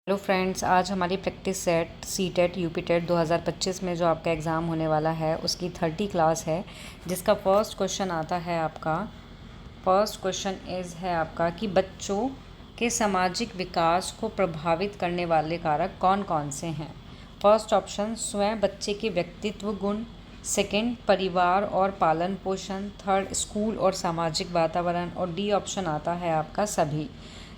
Hello friends, आज हमारी practice set CTET UP TET 2025 में जो आपका एग्ज़ाम होने वाला है उसकी 30 क्लास है, जिसका फर्स्ट क्वेश्चन आता है आपका। फर्स्ट क्वेश्चन है आपका कि बच्चों के सामाजिक विकास को प्रभावित करने वाले कारक कौन कौन से हैं। फर्स्ट ऑप्शन स्वयं बच्चे के व्यक्तित्व गुण, सेकंड परिवार और पालन पोषण, थर्ड स्कूल और सामाजिक वातावरण, और डी ऑप्शन आता है आपका सभी।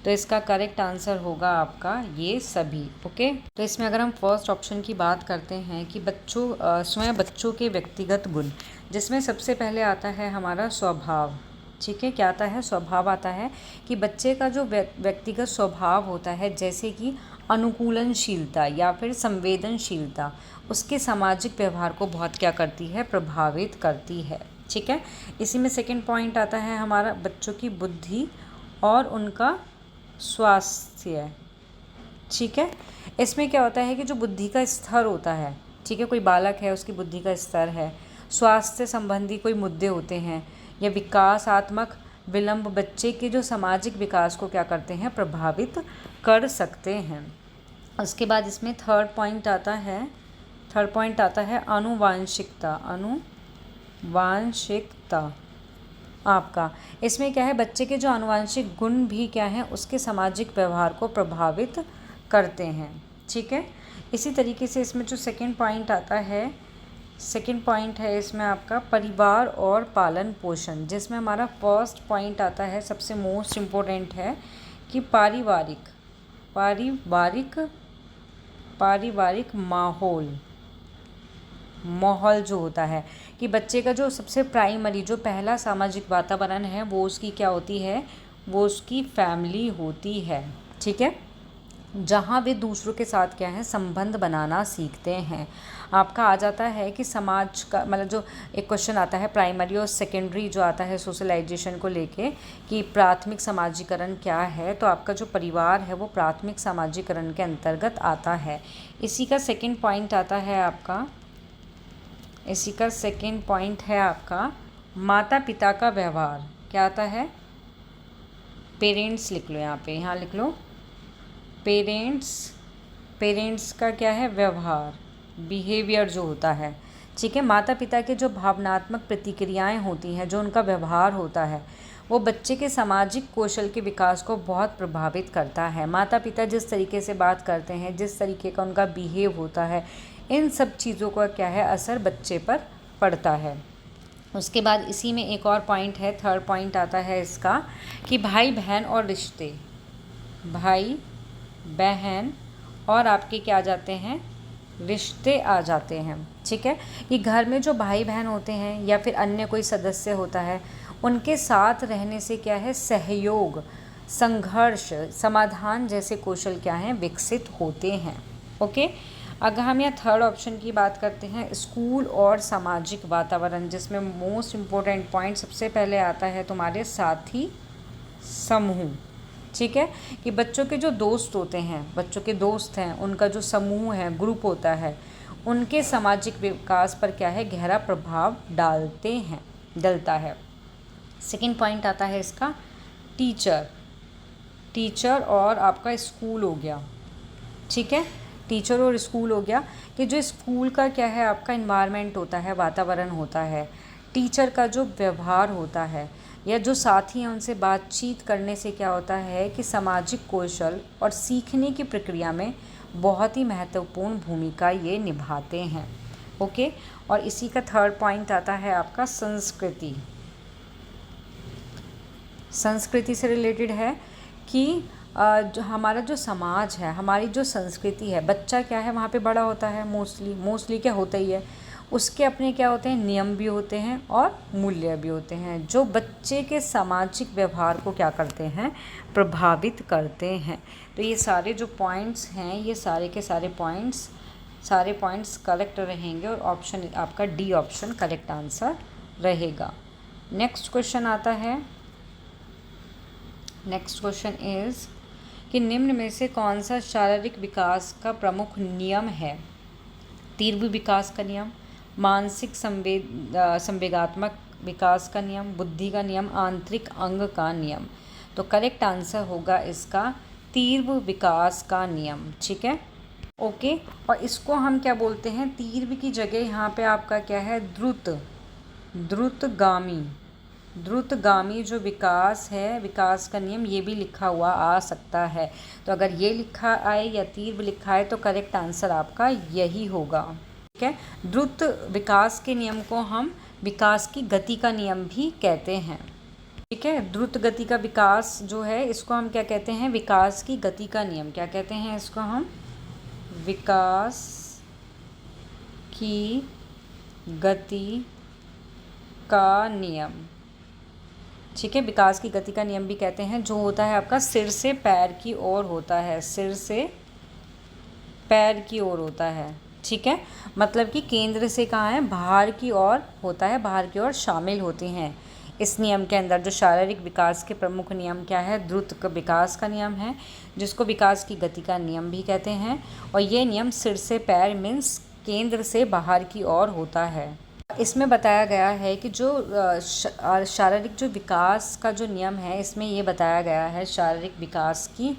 तो इसका करेक्ट आंसर होगा आपका ये सभी। ओके, तो इसमें अगर हम फर्स्ट ऑप्शन की बात करते हैं कि स्वयं बच्चों के व्यक्तिगत गुण, जिसमें सबसे पहले आता है हमारा स्वभाव। ठीक है, क्या आता है? स्वभाव आता है कि बच्चे का जो व्यक्तिगत स्वभाव होता है, जैसे कि अनुकूलनशीलता या फिर संवेदनशीलता, उसके सामाजिक व्यवहार को बहुत क्या करती है? प्रभावित करती है। ठीक है, इसी में सेकंड पॉइंट आता है हमारा बच्चों की बुद्धि और उनका स्वास्थ्य। ठीक है, इसमें क्या होता है कि जो बुद्धि का स्तर होता है, ठीक है, कोई बालक है उसकी बुद्धि का स्तर है, स्वास्थ्य संबंधी कोई मुद्दे होते हैं, या विकासात्मक विलंब बच्चे के जो सामाजिक विकास को क्या करते हैं? प्रभावित कर सकते हैं। उसके बाद इसमें थर्ड पॉइंट आता है आनुवांशिकता। आपका इसमें क्या है? बच्चे के जो आनुवांशिक गुण भी क्या है? उसके सामाजिक व्यवहार को प्रभावित करते हैं। ठीक है, इसी तरीके से इसमें जो सेकंड पॉइंट है इसमें आपका परिवार और पालन पोषण, जिसमें हमारा फर्स्ट पॉइंट आता है, सबसे मोस्ट इम्पोर्टेंट है कि पारिवारिक माहौल जो होता है, कि बच्चे का जो सबसे प्राइमरी जो पहला सामाजिक वातावरण है वो उसकी क्या होती है? वो उसकी फैमिली होती है। ठीक है, जहाँ वे दूसरों के साथ क्या है? संबंध बनाना सीखते हैं। आपका आ जाता है कि समाज का मतलब जो एक क्वेश्चन आता है प्राइमरी और सेकेंडरी जो आता है सोशलाइजेशन को लेके, कि प्राथमिक समाजीकरण क्या है, तो आपका जो परिवार है वो प्राथमिक समाजीकरण के अंतर्गत आता है। इसी का सेकेंड पॉइंट है आपका माता पिता का व्यवहार। क्या आता है? पेरेंट्स लिख लो, यहाँ लिख लो पेरेंट्स का क्या है? व्यवहार, बिहेवियर जो होता है। ठीक है, माता पिता के जो भावनात्मक प्रतिक्रियाएं होती हैं, जो उनका व्यवहार होता है, वो बच्चे के सामाजिक कौशल के विकास को बहुत प्रभावित करता है। माता पिता जिस तरीके से बात करते हैं, जिस तरीके का उनका बिहेव होता है, इन सब चीज़ों का क्या है? असर बच्चे पर पड़ता है। उसके बाद इसी में एक और पॉइंट है, थर्ड पॉइंट आता है इसका कि भाई बहन और आपके क्या आ जाते हैं? रिश्ते आ जाते हैं। ठीक है, कि घर में जो भाई बहन होते हैं या फिर अन्य कोई सदस्य होता है, उनके साथ रहने से क्या है? सहयोग, संघर्ष, समाधान जैसे कौशल क्या हैं? विकसित होते हैं। ओके, अगर हम यहाँ थर्ड ऑप्शन की बात करते हैं, स्कूल और सामाजिक वातावरण, जिसमें मोस्ट इम्पोर्टेंट पॉइंट सबसे पहले आता है तुम्हारे साथी समूह। ठीक है, कि बच्चों के जो दोस्त होते हैं, बच्चों के दोस्त हैं, उनका जो समूह है, ग्रुप होता है, उनके सामाजिक विकास पर क्या है? गहरा प्रभाव डलता है। सेकंड पॉइंट आता है इसका टीचर और आपका स्कूल हो गया। ठीक है, टीचर और स्कूल हो गया, कि जो स्कूल का क्या है? आपका इन्वायरमेंट होता है, वातावरण होता है, टीचर का जो व्यवहार होता है या जो साथी हैं उनसे बातचीत करने से क्या होता है कि सामाजिक कौशल और सीखने की प्रक्रिया में बहुत ही महत्वपूर्ण भूमिका ये निभाते हैं। ओके, और इसी का थर्ड पॉइंट आता है आपका संस्कृति से रिलेटेड है, कि जो हमारा जो समाज है, हमारी जो संस्कृति है, बच्चा क्या है वहाँ पे बड़ा होता है, मोस्टली क्या होता ही है, उसके अपने क्या होते हैं? नियम भी होते हैं और मूल्य भी होते हैं, जो बच्चे के सामाजिक व्यवहार को क्या करते हैं? प्रभावित करते हैं। तो ये सारे जो पॉइंट्स हैं, ये सारे के सारे पॉइंट्स करेक्ट रहेंगे, और ऑप्शन आपका डी ऑप्शन करेक्ट आंसर रहेगा। नेक्स्ट क्वेश्चन इज़ कि निम्न में से कौन सा शारीरिक विकास का प्रमुख नियम है? तीव्र विकास का नियम, मानसिक संवेगात्मक विकास का नियम, बुद्धि का नियम, आंतरिक अंग का नियम। तो करेक्ट आंसर होगा इसका तीव्र विकास का नियम। ठीक है, ओके। और इसको हम क्या बोलते हैं, तीव्र की जगह यहाँ पे आपका क्या है, द्रुतगामी जो विकास है, विकास का नियम, ये भी लिखा हुआ आ सकता है। तो अगर ये लिखा आए या तीव्र लिखा है तो करेक्ट आंसर आपका यही होगा। ठीक है, द्रुत विकास के नियम को हम विकास की गति का नियम भी कहते हैं। ठीक है, द्रुत गति का विकास जो है इसको हम क्या कहते हैं, विकास की गति का नियम। क्या कहते हैं इसको हम, विकास की गति का नियम। ठीक है, विकास की गति का नियम भी कहते हैं, जो होता है आपका सिर से पैर की ओर होता है, सिर से पैर की ओर होता है। ठीक है, मतलब कि केंद्र से कहाँ है, बाहर की ओर होता है, बाहर की ओर शामिल होते हैं इस नियम के अंदर। जो शारीरिक विकास के प्रमुख नियम क्या है, द्रुत विकास का नियम है, जिसको विकास की गति का नियम भी कहते हैं। और ये नियम सिर से पैर मीन्स केंद्र से बाहर की ओर होता है। इसमें बताया गया है कि जो शारीरिक जो विकास का जो नियम है, इसमें ये बताया गया है शारीरिक विकास की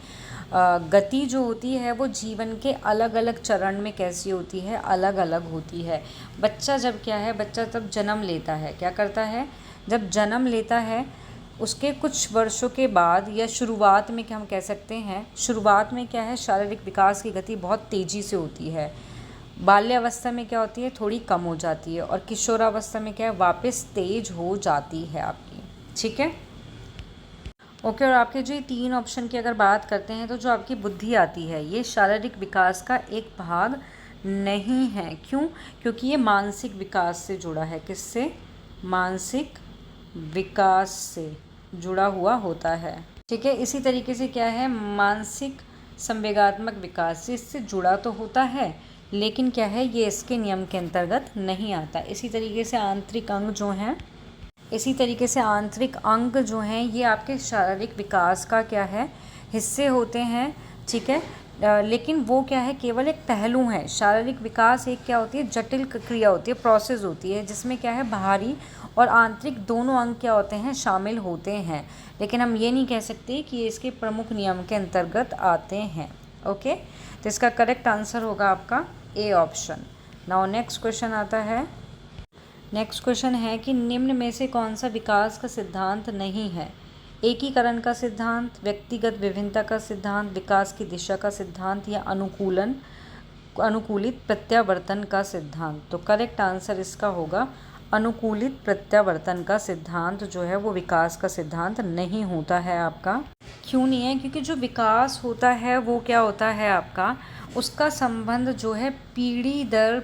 गति जो होती है वो जीवन के अलग अलग चरण में कैसी होती है, अलग अलग होती है। बच्चा जब क्या है, बच्चा तब जन्म लेता है, क्या करता है, जब जन्म लेता है उसके कुछ वर्षों के बाद या शुरुआत में, क्या हम कह सकते हैं, शुरुआत में क्या है, शारीरिक विकास की गति बहुत तेज़ी से होती है। बाल्यावस्था में क्या होती है, थोड़ी कम हो जाती है, और किशोरावस्था में क्या है, वापस तेज हो जाती है आपकी। ठीक है, ओके। और आपके जो ये 3 ऑप्शन की अगर बात करते हैं तो जो आपकी बुद्धि आती है ये शारीरिक विकास का एक भाग नहीं है। क्यों? क्योंकि ये मानसिक विकास से जुड़ा है। किससे? मानसिक विकास से जुड़ा हुआ होता है। ठीक है, इसी तरीके से क्या है, मानसिक संवेगात्मक विकास से इससे जुड़ा तो होता है, लेकिन क्या है, ये इसके नियम के अंतर्गत नहीं आता। इसी तरीके से आंतरिक अंग जो हैं ये आपके शारीरिक विकास का क्या है, हिस्से होते हैं। ठीक है, लेकिन वो क्या है, केवल एक पहलू है। शारीरिक विकास एक क्या होती है, जटिल क्रिया होती है, प्रोसेस होती है, जिसमें क्या है, बाहरी और आंतरिक दोनों अंग क्या होते हैं, शामिल होते हैं। लेकिन हम ये नहीं कह सकते कि ये इसके प्रमुख नियम के अंतर्गत आते हैं। ओके, तो इसका करेक्ट आंसर होगा आपका A option. Now next question आता है। नेक्स्ट क्वेश्चन है कि निम्न में से कौन सा विकास का सिद्धांत नहीं है? एकीकरण का सिद्धांत, व्यक्तिगत विभिन्नता का सिद्धांत, विकास की दिशा का सिद्धांत, या अनुकूलित प्रत्यावर्तन का सिद्धांत। तो करेक्ट आंसर इसका होगा अनुकूलित प्रत्यावर्तन का सिद्धांत जो है वो विकास का सिद्धांत नहीं होता है आपका। क्यों नहीं है? क्योंकि जो विकास होता है वो क्या होता है आपका, उसका संबंध जो है पीढ़ी दर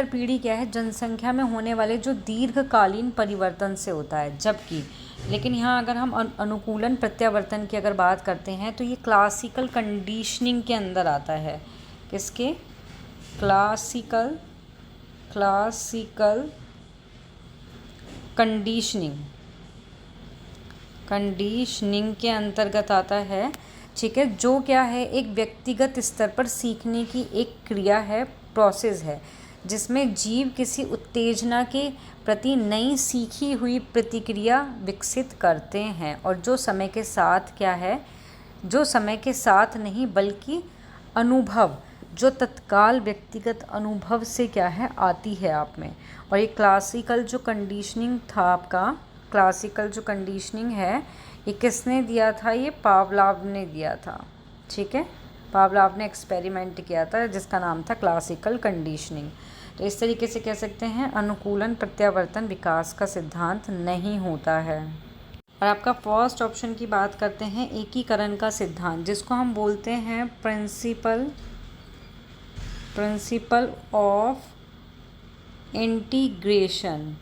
पीढ़ी क्या है, जनसंख्या में होने वाले जो दीर्घकालीन परिवर्तन से होता है। जबकि लेकिन यहाँ अगर हम अनुकूलन प्रत्यावर्तन की अगर बात करते हैं तो ये क्लासिकल कंडीशनिंग के अंदर आता है। किसके? क्लासिकल कंडीशनिंग के अंतर्गत आता है। ठीक है, जो क्या है, एक व्यक्तिगत स्तर पर सीखने की एक क्रिया है, प्रोसेस है, जिसमें जीव किसी उत्तेजना के प्रति नई सीखी हुई प्रतिक्रिया विकसित करते हैं, और जो समय के साथ क्या है, जो समय के साथ नहीं बल्कि अनुभव, जो तत्काल व्यक्तिगत अनुभव से क्या है, आती है आप में। और ये क्लासिकल जो कंडीशनिंग था आपका, क्लासिकल जो कंडीशनिंग है ये किसने दिया था? ये पावलाव ने दिया था। ठीक है, पावलाव ने एक्सपेरिमेंट किया था जिसका नाम था क्लासिकल कंडीशनिंग। तो इस तरीके से कह सकते हैं अनुकूलन प्रत्यावर्तन विकास का सिद्धांत नहीं होता है। और आपका फर्स्ट ऑप्शन की बात करते हैं, एकीकरण का सिद्धांत, जिसको हम बोलते हैं प्रिंसिपल ऑफ इंटीग्रेशन।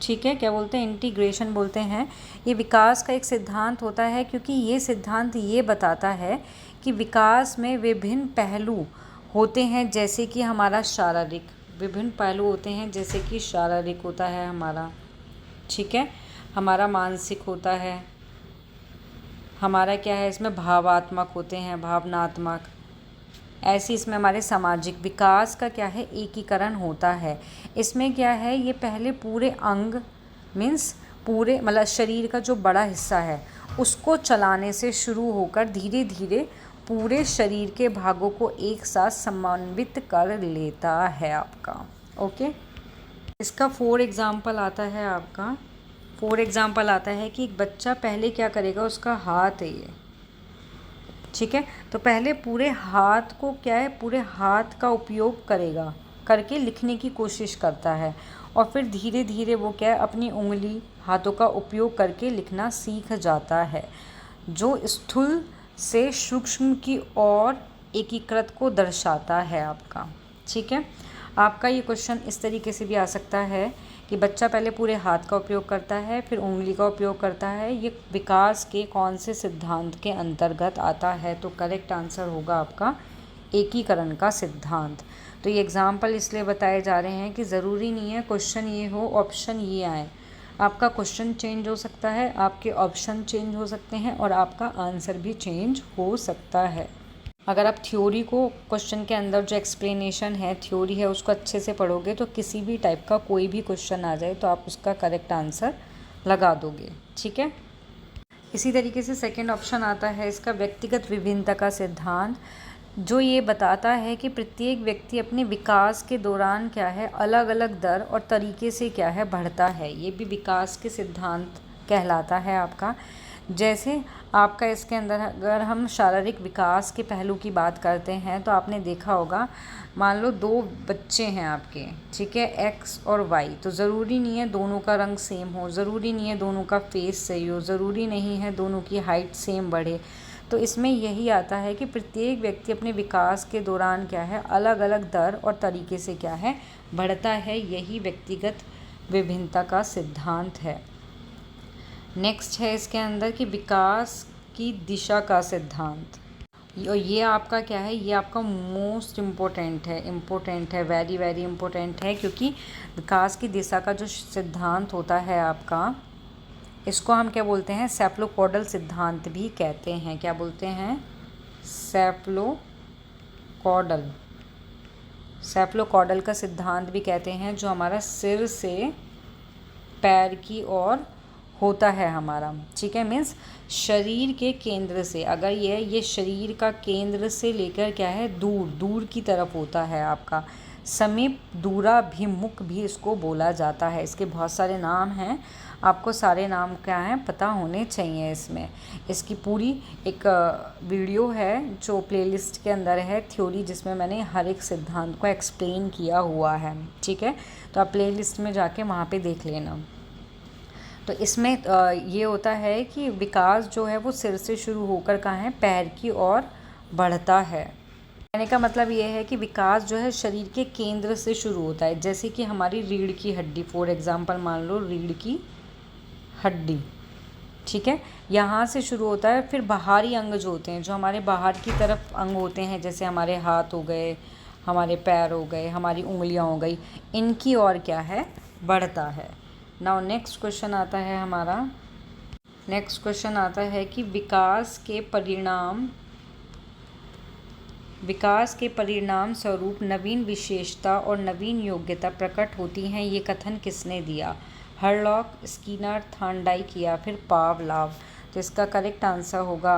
ठीक है, क्या बोलते हैं? इंटीग्रेशन बोलते हैं। ये विकास का एक सिद्धांत होता है, क्योंकि ये सिद्धांत ये बताता है कि विकास में विभिन्न पहलू होते हैं, जैसे कि हमारा शारीरिक, विभिन्न पहलू होते हैं जैसे कि शारीरिक होता है हमारा, ठीक है, हमारा मानसिक होता है, हमारा क्या है, इसमें भावात्मक होते हैं, भावनात्मक, ऐसी इसमें हमारे सामाजिक विकास का क्या है, एकीकरण होता है। इसमें क्या है, ये पहले पूरे अंग मीन्स पूरे मतलब शरीर का जो बड़ा हिस्सा है उसको चलाने से शुरू होकर धीरे धीरे पूरे शरीर के भागों को एक साथ समन्वित कर लेता है आपका। ओके, इसका फॉर एग्ज़ाम्पल आता है आपका, फॉर एग्ज़ाम्पल आता है कि एक बच्चा पहले क्या करेगा, उसका हाथ है ये, ठीक है, तो पहले पूरे हाथ को क्या है, पूरे हाथ का उपयोग करेगा, करके लिखने की कोशिश करता है और फिर धीरे धीरे वो क्या है, अपनी उंगली हाथों का उपयोग करके लिखना सीख जाता है, जो स्थूल से सूक्ष्म की ओर एकीकृत को दर्शाता है आपका। ठीक है, आपका ये क्वेश्चन इस तरीके से भी आ सकता है कि बच्चा पहले पूरे हाथ का उपयोग करता है, फिर उंगली का उपयोग करता है, ये विकास के कौन से सिद्धांत के अंतर्गत आता है, तो करेक्ट आंसर होगा आपका एकीकरण का सिद्धांत। तो ये एग्जाम्पल इसलिए बताए जा रहे हैं कि ज़रूरी नहीं है क्वेश्चन ये हो, ऑप्शन ये आए, आपका क्वेश्चन चेंज हो सकता है, आपके ऑप्शन चेंज हो सकते हैं और आपका आंसर भी चेंज हो सकता है। अगर आप थ्योरी को, क्वेश्चन के अंदर जो एक्सप्लेनेशन है, थ्योरी है, उसको अच्छे से पढ़ोगे तो किसी भी टाइप का कोई भी क्वेश्चन आ जाए तो आप उसका करेक्ट आंसर लगा दोगे। ठीक है, इसी तरीके से सेकंड ऑप्शन आता है इसका व्यक्तिगत विभिन्नता का सिद्धांत, जो ये बताता है कि प्रत्येक व्यक्ति अपने विकास के दौरान क्या है, अलग अलग दर और तरीके से क्या है, बढ़ता है। ये भी विकास के सिद्धांत कहलाता है आपका। जैसे आपका इसके अंदर अगर हम शारीरिक विकास के पहलू की बात करते हैं तो आपने देखा होगा, मान लो दो बच्चे हैं आपके, ठीक है, एक्स और वाई, तो ज़रूरी नहीं है दोनों का रंग सेम हो, ज़रूरी नहीं है दोनों का फेस सही हो, ज़रूरी नहीं है दोनों की हाइट सेम बढ़े। तो इसमें यही आता है कि प्रत्येक व्यक्ति अपने विकास के दौरान क्या है, अलग अलग दर और तरीके से क्या है, बढ़ता है। यही व्यक्तिगत विभिन्नता का सिद्धांत है। नेक्स्ट है इसके अंदर कि विकास की दिशा का सिद्धांत, और ये आपका क्या है, ये आपका मोस्ट इम्पोर्टेंट है, वेरी वेरी इम्पोर्टेंट है, क्योंकि विकास की दिशा का जो सिद्धांत होता है आपका, इसको हम क्या बोलते हैं, सेफलोपोडल सिद्धांत भी कहते हैं। क्या बोलते हैं, सेफलोपोडल का सिद्धांत भी कहते हैं, जो हमारा सिर से पैर की ओर होता है हमारा। ठीक है, मीन्स शरीर के केंद्र से, अगर ये शरीर का केंद्र से लेकर क्या है, दूर की तरफ होता है आपका, समीप दूराभिमुख भी इसको बोला जाता है। इसके बहुत सारे नाम हैं, आपको सारे नाम क्या हैं पता होने चाहिए। इसकी पूरी एक वीडियो है जो प्लेलिस्ट के अंदर है, थ्योरी, जिसमें मैंने हर एक सिद्धांत को एक्सप्लेन किया हुआ है। ठीक है, तो आप प्लेलिस्ट में जाके वहाँ पे देख लेना। तो इसमें ये होता है कि विकास जो है वो सिर से शुरू होकर कहाँ है, पैर की ओर बढ़ता है। कहने का मतलब ये है कि विकास जो है शरीर के केंद्र से शुरू होता है। जैसे कि हमारी रीढ़ की हड्डी, फॉर एग्जांपल मान लो रीढ़ की हड्डी, ठीक है, यहाँ से शुरू होता है। फिर बाहरी अंग जो होते हैं, जो हमारे बाहर की तरफ अंग होते हैं, जैसे हमारे हाथ हो गए, हमारे पैर हो गए, हमारी उंगलियाँ हो गई, इनकी ओर क्या है, बढ़ता है। नाउ नेक्स्ट क्वेश्चन आता है हमारा, नेक्स्ट क्वेश्चन आता है कि विकास के परिणाम स्वरूप नवीन विशेषता और नवीन योग्यता प्रकट होती हैं, ये कथन किसने दिया, हरलॉक, स्किनर, थॉर्नडाइक या फिर पावलोव। तो इसका करेक्ट आंसर होगा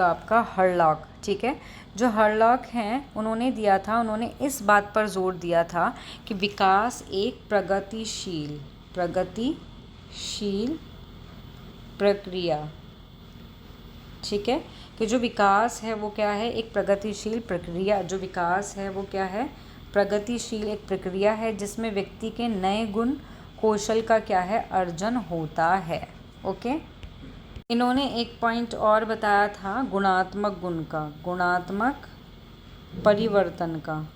आपका हरलॉक। ठीक है, जो हरलॉक हैं उन्होंने दिया था, उन्होंने इस बात पर जोर दिया था कि विकास एक प्रगतिशील प्रक्रिया, ठीक है, कि जो विकास है वो क्या है, एक प्रगतिशील प्रक्रिया, जो विकास है वो क्या है, प्रगतिशील एक प्रक्रिया है, जिसमें व्यक्ति के नए गुण कौशल का क्या है, अर्जन होता है। ओके, इन्होंने एक पॉइंट और बताया था गुणात्मक गुण का, गुणात्मक परिवर्तन का।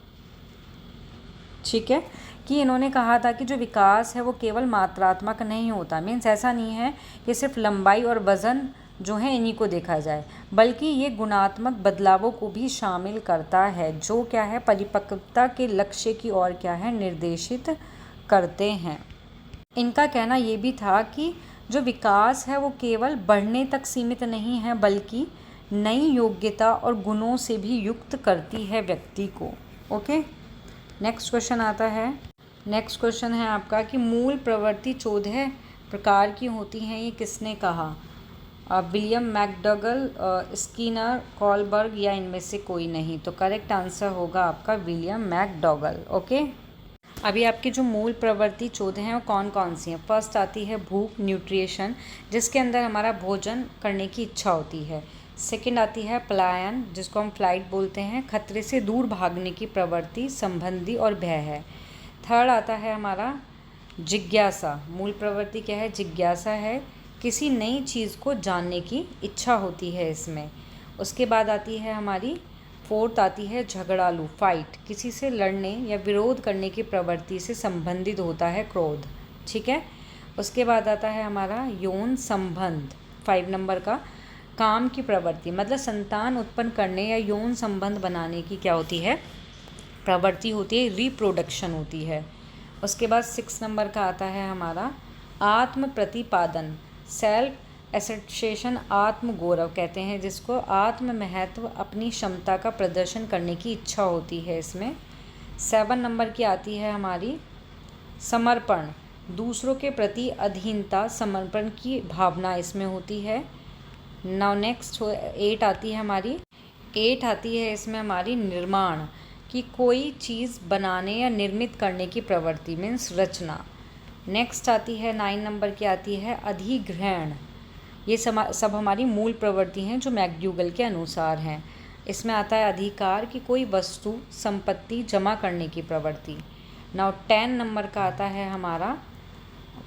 ठीक है, कि इन्होंने कहा था कि जो विकास है वो केवल मात्रात्मक नहीं होता, मीन्स ऐसा नहीं है कि सिर्फ लंबाई और वज़न जो है इन्हीं को देखा जाए, बल्कि ये गुणात्मक बदलावों को भी शामिल करता है, जो क्या है, परिपक्वता के लक्ष्य की ओर क्या है, निर्देशित करते हैं। इनका कहना ये भी था कि जो विकास है वो केवल बढ़ने तक सीमित नहीं है, बल्कि नई योग्यता और गुणों से भी युक्त करती है व्यक्ति को। ओके, नेक्स्ट क्वेश्चन आता है नेक्स्ट क्वेश्चन है आपका कि मूल प्रवृत्ति 14 प्रकार की होती हैं, ये किसने कहा? विलियम मैकडगल, स्किनर, कॉलबर्ग या इनमें से कोई नहीं? तो करेक्ट आंसर होगा आपका विलियम मैकडगल। ओके, अभी आपकी जो मूल प्रवृत्ति 14 हैं वो कौन कौन सी हैं? फर्स्ट आती है भूख, न्यूट्रिशन, जिसके अंदर हमारा भोजन करने की इच्छा होती है। सेकंड आती है पलायन, जिसको हम फ्लाइट बोलते हैं, खतरे से दूर भागने की प्रवृत्ति, संबंधी और भय है। थर्ड आता है हमारा जिज्ञासा, मूल प्रवृत्ति क्या है? जिज्ञासा है, किसी नई चीज़ को जानने की इच्छा होती है इसमें। उसके बाद आती है हमारी फोर्थ आती है झगड़ालू, फाइट, किसी से लड़ने या विरोध करने की प्रवृत्ति से संबंधित होता है क्रोध। ठीक है, उसके बाद आता है हमारा यौन संबंध, 5 नंबर का, काम की प्रवृत्ति, मतलब संतान उत्पन्न करने या यौन संबंध बनाने की क्या होती है? प्रवृत्ति होती है, रिप्रोडक्शन होती है। उसके बाद 6 नंबर का आता है हमारा आत्म प्रतिपादन, सेल्फ एसेटेशन, आत्म गौरव कहते हैं जिसको, आत्म महत्व, अपनी क्षमता का प्रदर्शन करने की इच्छा होती है इसमें। 7 नंबर की आती है हमारी समर्पण, दूसरों के प्रति अधीनता, समर्पण की भावना इसमें होती है। नाउ नेक्स्ट 8 आती है हमारी, 8 आती है इसमें हमारी निर्माण, कि कोई चीज़ बनाने या निर्मित करने की प्रवृत्ति, मीन्स रचना। नेक्स्ट आती है 9 नंबर की आती है अधिग्रहण, ये सब हमारी मूल प्रवृत्ति हैं जो मैकडूगल के अनुसार हैं। इसमें आता है अधिकार, कि कोई वस्तु संपत्ति जमा करने की प्रवृत्ति। नाउ 10 नंबर का आता है हमारा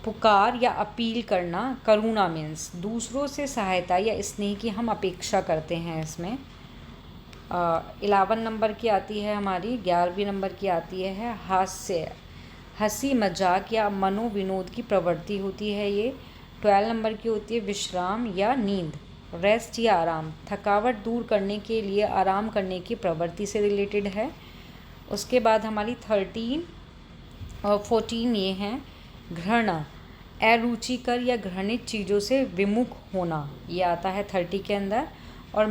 पुकार या अपील करना, करुणा, मीन्स दूसरों से सहायता या स्नेह की हम अपेक्षा करते हैं इसमें। 11 नंबर की आती है हमारी, 11वीं नंबर की आती है हास्य, हंसी मजाक या मनोविनोद की प्रवृत्ति होती है ये। 12 नंबर की होती है विश्राम या नींद, रेस्ट या आराम, थकावट दूर करने के लिए आराम करने की प्रवृत्ति से रिलेटेड है। उसके बाद हमारी 13 और 14 ये हैं घृणा, अरुचिकर या घृणित चीज़ों से विमुख होना, ये आता है 30 के अंदर। और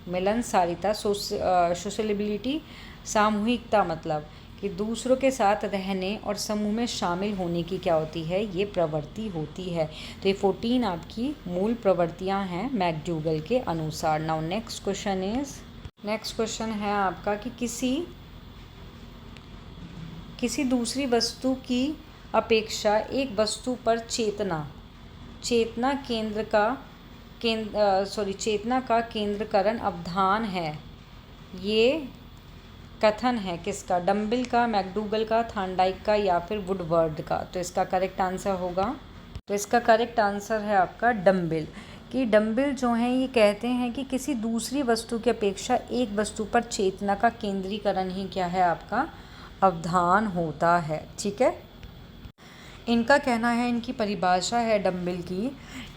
मिलनसारिता, सोशलिबिलिटी, सामूहिकता, मतलब कि दूसरों के साथ रहने और समूह में शामिल होने की क्या होती है? ये प्रवृत्ति होती है। तो ये 14 आपकी मूल प्रवृत्तियां हैं मैकडूगल के अनुसार। नाउ नेक्स्ट क्वेश्चन है आपका कि किसी दूसरी वस्तु की अपेक्षा एक वस्तु पर चेतना का केंद्रकरण अवधान है, ये कथन है किसका? डम्बिल का, मैकडूगल का, थॉर्नडाइक का या फिर वुडवर्ड का? तो इसका करेक्ट आंसर होगा, तो इसका करेक्ट आंसर है आपका डम्बिल। कि डम्बिल जो हैं ये कहते हैं कि किसी दूसरी वस्तु की अपेक्षा एक वस्तु पर चेतना का केंद्रीकरण ही क्या है? आपका अवधान होता है। ठीक है, इनका कहना है, इनकी परिभाषा है डम्बिल की,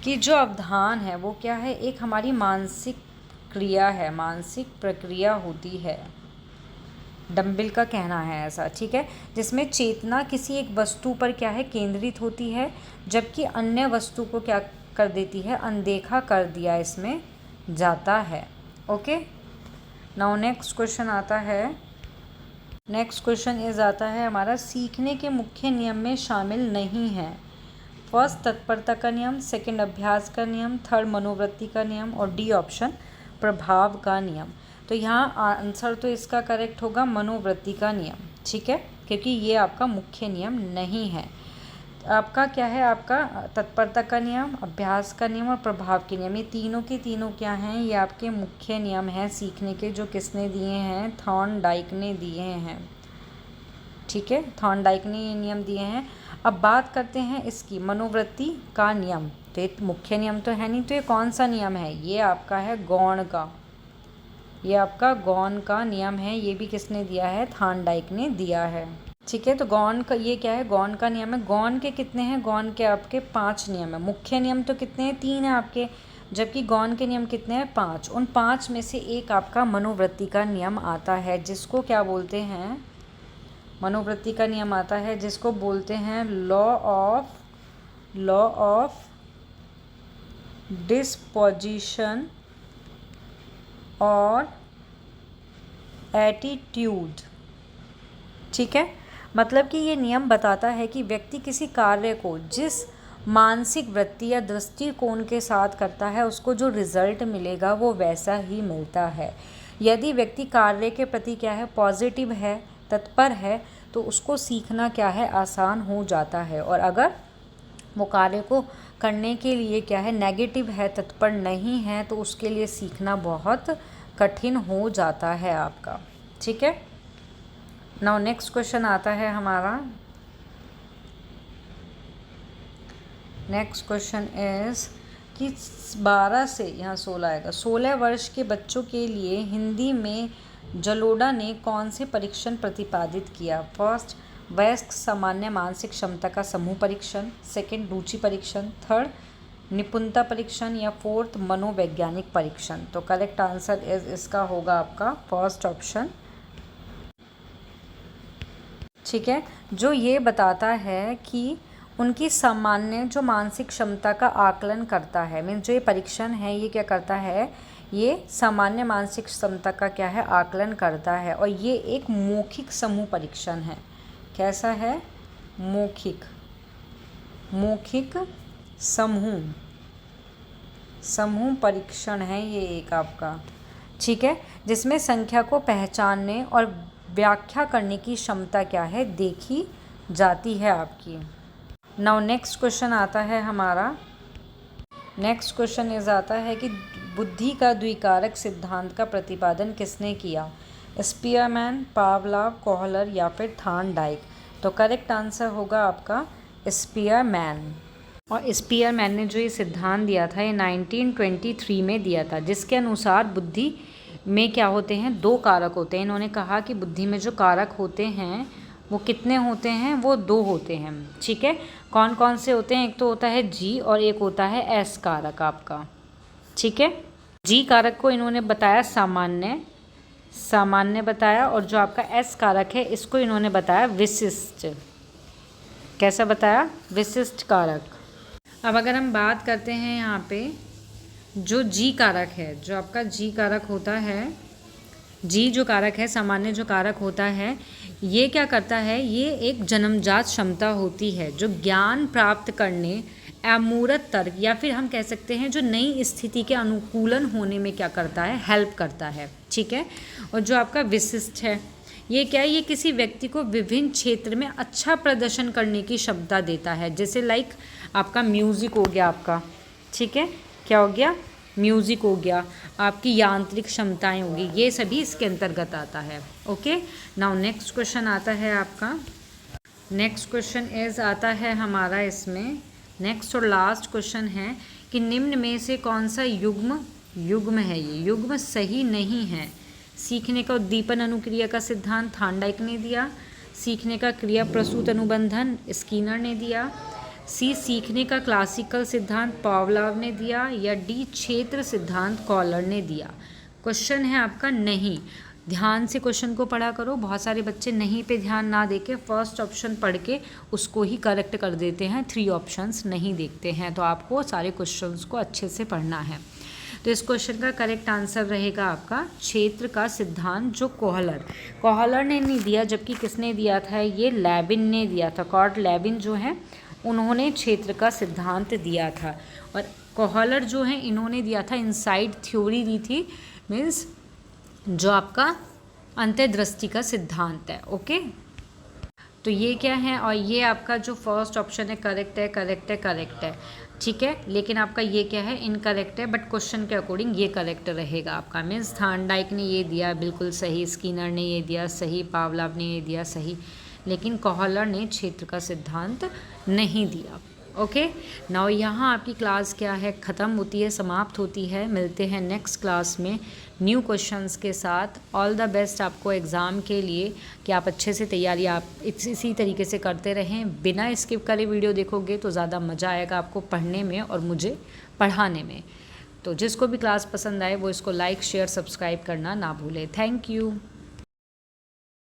कि जो अवधान है वो क्या है? एक हमारी मानसिक क्रिया है, मानसिक प्रक्रिया होती है, डम्बिल का कहना है ऐसा। ठीक है, जिसमें चेतना किसी एक वस्तु पर क्या है? केंद्रित होती है, जबकि अन्य वस्तु को क्या कर देती है? अनदेखा कर दिया इसमें जाता है। ओके, नाउ नेक्स्ट क्वेश्चन आता है हमारा सीखने के मुख्य नियम में शामिल नहीं है। फर्स्ट तत्परता का नियम, सेकंड अभ्यास का नियम, थर्ड मनोवृत्ति का नियम और डी ऑप्शन प्रभाव का नियम। तो यहाँ आंसर तो इसका करेक्ट होगा मनोवृत्ति का नियम। ठीक है, क्योंकि ये आपका मुख्य नियम नहीं है। आपका क्या है? आपका तत्परता का नियम, अभ्यास का नियम और प्रभाव के नियम, ये तीनों के तीनों क्या हैं? ये आपके मुख्य नियम हैं सीखने के, जो किसने दिए हैं? थॉर्नडाइक ने दिए हैं। ठीक है, थॉर्नडाइक ने ये नियम दिए हैं। अब बात करते हैं इसकी मनोवृत्ति का नियम। तो ये मुख्य नियम तो है नहीं, तो ये कौन सा नियम है? ये आपका है गौण का, ये आपका गौण का नियम है। ये भी किसने दिया है? थॉर्नडाइक ने दिया है। ठीक है, तो गौण का ये क्या है? गौण का नियम है। गौण के कितने हैं? गौण के आपके 5 नियम है। मुख्य नियम तो कितने हैं? 3 हैं आपके, जबकि गौण के नियम कितने हैं? 5। उन 5 में से एक आपका मनोवृत्ति का नियम आता है, जिसको क्या बोलते हैं? मनोवृत्ति का नियम आता है जिसको बोलते हैं लॉ ऑफ डिस्पोजिशन और एटीट्यूड। ठीक है। मतलब कि ये नियम बताता है कि व्यक्ति किसी कार्य को जिस मानसिक वृत्ति या दृष्टिकोण के साथ करता है उसको जो रिजल्ट मिलेगा वो वैसा ही मिलता है। यदि व्यक्ति कार्य के प्रति क्या है, पॉजिटिव है, तत्पर है, तो उसको सीखना क्या है, आसान हो जाता है। और अगर वो कार्य को करने के लिए क्या है, नेगेटिव है, तत्पर नहीं है, तो उसके लिए सीखना बहुत कठिन हो जाता है आपका। ठीक है। नाउ नेक्स्ट क्वेश्चन आता है हमारा। नेक्स्ट क्वेश्चन इज़ कि 12 से यहाँ 16 आएगा। 16 वर्ष के बच्चों के लिए हिंदी में जलोढ़ा ने कौन से परीक्षण प्रतिपादित किया? फर्स्ट, वयस्क सामान्य मानसिक क्षमता का समूह परीक्षण, सेकंड रुचि परीक्षण, थर्ड निपुणता परीक्षण, या फोर्थ मनोवैज्ञानिक परीक्षण। तो करेक्ट आंसर इसका होगा आपका फर्स्ट ऑप्शन। ठीक है। जो ये बताता है कि उनकी सामान्य जो मानसिक क्षमता का आकलन करता है, मीन्स जो ये परीक्षण है ये क्या करता है, ये सामान्य मानसिक क्षमता का क्या है, आकलन करता है। और ये एक मौखिक समूह परीक्षण है। कैसा है? मौखिक समूह परीक्षण है ये एक आपका। ठीक है। जिसमें संख्या को पहचानने और व्याख्या करने की क्षमता क्या है, देखी जाती है आपकी। नाउ नेक्स्ट क्वेश्चन आता है हमारा। नेक्स्ट क्वेश्चन इज आता है कि बुद्धि का द्विकारक सिद्धांत का प्रतिपादन किसने किया? स्पीयरमैन, पावलोव, कोहलर या फिर थॉर्नडाइक। तो करेक्ट आंसर होगा आपका स्पीयरमैन। और स्पीयरमैन ने जो ये सिद्धांत दिया था ये 1923 में दिया था, जिसके अनुसार बुद्धि में क्या होते हैं, 2 कारक होते हैं। इन्होंने कहा कि बुद्धि में जो कारक होते हैं वो कितने होते हैं, वो 2 होते हैं। ठीक है। कौन कौन से होते हैं? एक तो होता है जी और एक होता है एस कारक आपका। ठीक है। जी कारक को इन्होंने बताया सामान्य बताया, और जो आपका एस कारक है इसको इन्होंने बताया विशिष्ट। कैसा बताया? विशिष्ट कारक। अब अगर हम बात करते हैं यहाँ पे जो जी कारक है, जो आपका जी कारक होता है, जी जो कारक है, सामान्य जो कारक होता है, ये क्या करता है, ये एक जन्मजात क्षमता होती है जो ज्ञान प्राप्त करने, अमूर्त तर्क, या फिर हम कह सकते हैं जो नई स्थिति के अनुकूलन होने में क्या करता है, हेल्प करता है। ठीक है। और जो आपका विशिष्ट है, ये क्या है, ये किसी व्यक्ति को विभिन्न क्षेत्र में अच्छा प्रदर्शन करने की क्षमता देता है। जैसे लाइक आपका म्यूज़िक हो गया आपका। ठीक है। क्या हो गया? म्यूज़िक हो गया, आपकी यांत्रिक क्षमताएं होगी, ये सभी इसके अंतर्गत आता है। ओके। नाउ नेक्स्ट क्वेश्चन आता है आपका। नेक्स्ट क्वेश्चन इज आता है हमारा इसमें नेक्स्ट और लास्ट क्वेश्चन है कि निम्न में से कौन सा युग्म है, ये युग्म सही नहीं है? सीखने का उद्दीपन अनुक्रिया का सिद्धांत थॉर्नडाइक ने दिया, सीखने का क्रिया प्रसूत अनुबंधन स्किनर ने दिया, सी सीखने का क्लासिकल सिद्धांत पावलोव ने दिया, या डी क्षेत्र सिद्धांत कोहलर ने दिया। क्वेश्चन है आपका नहीं। ध्यान से क्वेश्चन को पढ़ा करो। बहुत सारे बच्चे नहीं पे ध्यान ना देके फर्स्ट ऑप्शन पढ़ के उसको ही करेक्ट कर देते हैं, 3 ऑप्शंस नहीं देखते हैं। तो आपको सारे क्वेश्चंस को अच्छे से पढ़ना है। तो इस क्वेश्चन का करेक्ट आंसर रहेगा आपका क्षेत्र का सिद्धांत, जो कोहलर ने नहीं दिया, जबकि किसने दिया था, ये लेविन ने दिया था। कार्ल लेविन जो है उन्होंने क्षेत्र का सिद्धांत दिया था, और कोहलर जो है इन्होंने दिया था इनसाइड थ्योरी दी थी, मीन्स जो आपका अंतर्दृष्टि का सिद्धांत है। ओके। तो ये क्या है, और ये आपका जो फर्स्ट ऑप्शन है करेक्ट है। ठीक है। लेकिन आपका ये क्या है, इनकरेक्ट है, बट क्वेश्चन के अकॉर्डिंग ये करेक्ट रहेगा आपका। मीन्स थॉर्नडाइक ने ये दिया बिल्कुल सही, स्किनर ने ये दिया सही, पावलोव ने ये दिया सही, लेकिन कोहलर ने क्षेत्र का सिद्धांत नहीं दिया। ओके। नाउ यहाँ आपकी क्लास क्या है, ख़त्म होती है, समाप्त होती है। मिलते हैं नेक्स्ट क्लास में न्यू क्वेश्चंस के साथ। ऑल द बेस्ट आपको एग्ज़ाम के लिए, कि आप अच्छे से तैयारी आप इसी तरीके से करते रहें। बिना स्किप करे वीडियो देखोगे तो ज़्यादा मज़ा आएगा आपको पढ़ने में और मुझे पढ़ाने में। तो जिसको भी क्लास पसंद आए वो इसको लाइक शेयर सब्सक्राइब करना ना भूले। Thank you.